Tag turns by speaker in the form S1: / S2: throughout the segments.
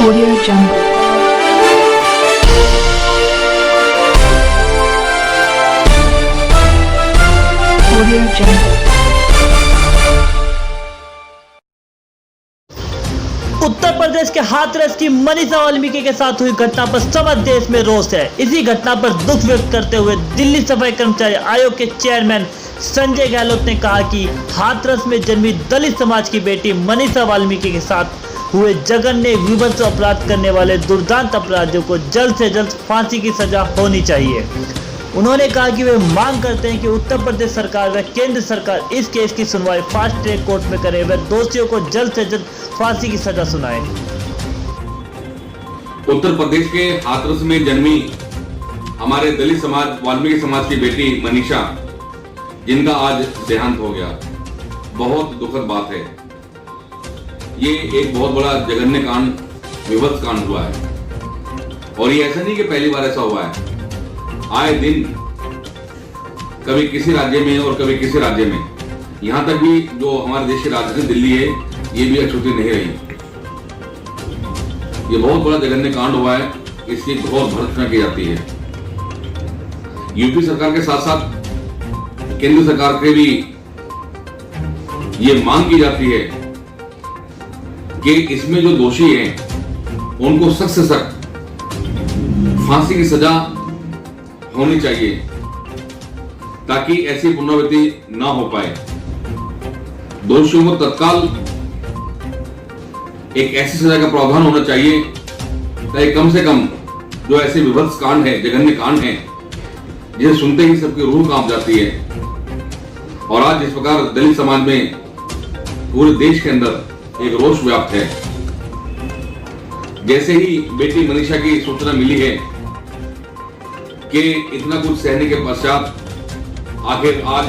S1: Audio Jungle. Audio Jungle.
S2: Uttar Pradesh के हाथरस की मनीषा वाल्मीकि के साथ हुई घटना पर समस्त देश में रोष है। इसी घटना पर दुख व्यक्त करते हुए दिल्ली सफाई कर्मचारी आयोग के चेयरमैन संजय गहलोत ने कहा कि हाथरस में जन्मी दलित समाज की बेटी मनीषा वाल्मीकि के साथ हुए जघन्य विभत्स अपराध करने वाले दुर्दांत अपराधियों को जल्द से जल्द फांसी की सजा होनी चाहिए। उन्होंने कहा कि वे मांग करते हैं कि उत्तर प्रदेश सरकार व केंद्र सरकार इस केस की सुनवाई फास्ट ट्रैक कोर्ट में करे व दोषियों को जल्द से जल्द फांसी की सजा सुनाए।
S3: उत्तर प्रदेश के हाथरस में जन्मी हमारे दलित समाज वाल्मीकि समाज की बेटी मनीषा, जिनका आज देहांत हो गया, बहुत दुखद बात है। ये एक बहुत बड़ा जघन्य कांड, विभत्स कांड हुआ है और ये ऐसा नहीं कि पहली बार ऐसा हुआ है। आए दिन कभी किसी राज्य में और कभी किसी राज्य में, यहाँ तक भी जो हमारे देश की राजधानी दिल्ली है, ये भी अछूती नहीं रही। ये बहुत बड़ा जघन्य कांड हुआ है, इसकी घोर भर्त्सना की जाती है। यूपी सरकार के साथ साथ केंद्र सरकार से भी ये मांग की जाती है कि इसमें जो दोषी हैं उनको सख्त से सख्त फांसी की सजा होनी चाहिए, ताकि ऐसी पुनरावृत्ति ना हो पाए। दोषियों को तत्काल एक ऐसी सजा का प्रावधान होना चाहिए ताकि कम से कम जो ऐसे विभत्स कांड है, जघन्य कांड है, जिसे सुनते ही सबकी रूह कांप जाती है। और आज जिस प्रकार दलित समाज में पूरे देश के अंदर एक रोष व्याप्त है, जैसे ही बेटी मनीषा की सूचना मिली है कि इतना कुछ सहने के पश्चात आखिर आज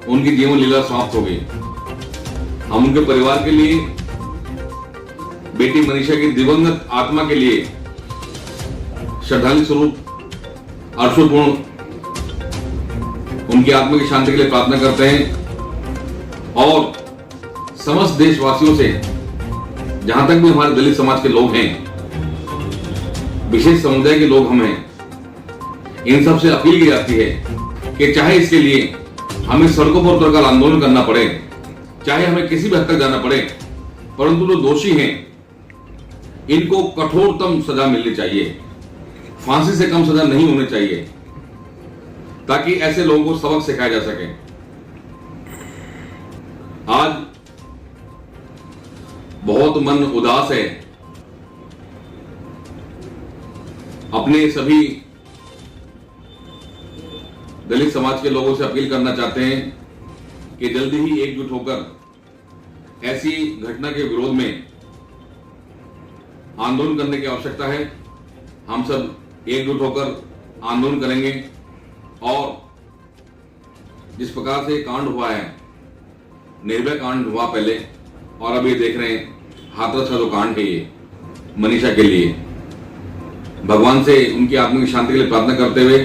S3: उनकी जीवन लीला समाप्त हो गई, हम उनके परिवार के लिए, बेटी मनीषा की दिवंगत आत्मा के लिए श्रद्धांजलि स्वरूप अश्रुपूर्ण उनकी आत्मा की शांति के लिए प्रार्थना करते हैं। और समस्त देशवासियों से, जहां तक भी हमारे दलित समाज के लोग हैं, विशेष समुदाय के लोग हम हैं, इन सब से अपील की जाती है कि चाहे इसके लिए हमें सड़कों पर उतरकर आंदोलन करना पड़े, चाहे हमें किसी भी हद तक जाना पड़े, परंतु जो दोषी हैं इनको कठोरतम सजा मिलनी चाहिए। फांसी से कम सजा नहीं होनी चाहिए, ताकि ऐसे लोगों को सबक सिखाया जा सके। आज बहुत मन उदास है। अपने सभी दलित समाज के लोगों से अपील करना चाहते हैं कि जल्दी ही एकजुट होकर ऐसी घटना के विरोध में आंदोलन करने की आवश्यकता है। हम सब एकजुट होकर आंदोलन करेंगे और जिस प्रकार से कांड हुआ है, निर्भया कांड हुआ पहले, और अब ये देख रहे हैं हाथरस का जो कांड है, ये मनीषा के लिए भगवान से उनकी आत्मा की शांति के लिए प्रार्थना करते हुए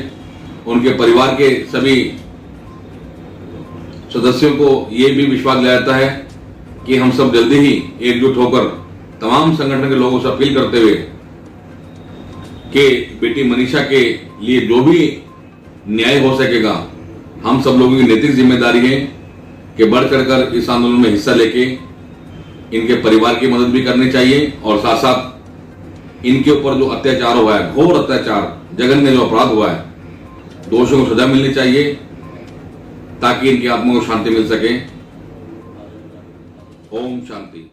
S3: उनके परिवार के सभी सदस्यों को ये भी विश्वास दिलाया जाता है कि हम सब जल्दी ही एकजुट होकर तमाम संगठन के लोगों से अपील करते हुए कि बेटी मनीषा के लिए जो भी न्याय हो सकेगा, हम सब लोगों की नैतिक जिम्मेदारी है कि बढ़ चढ़कर इस आंदोलन में हिस्सा लेके इनके परिवार की मदद भी करनी चाहिए और साथ साथ इनके ऊपर जो अत्याचार हुआ है, घोर अत्याचार, जघन्य जो अपराध हुआ है, दोषियों को सजा मिलनी चाहिए ताकि इनकी आत्मा को शांति मिल सके। ओम शांति।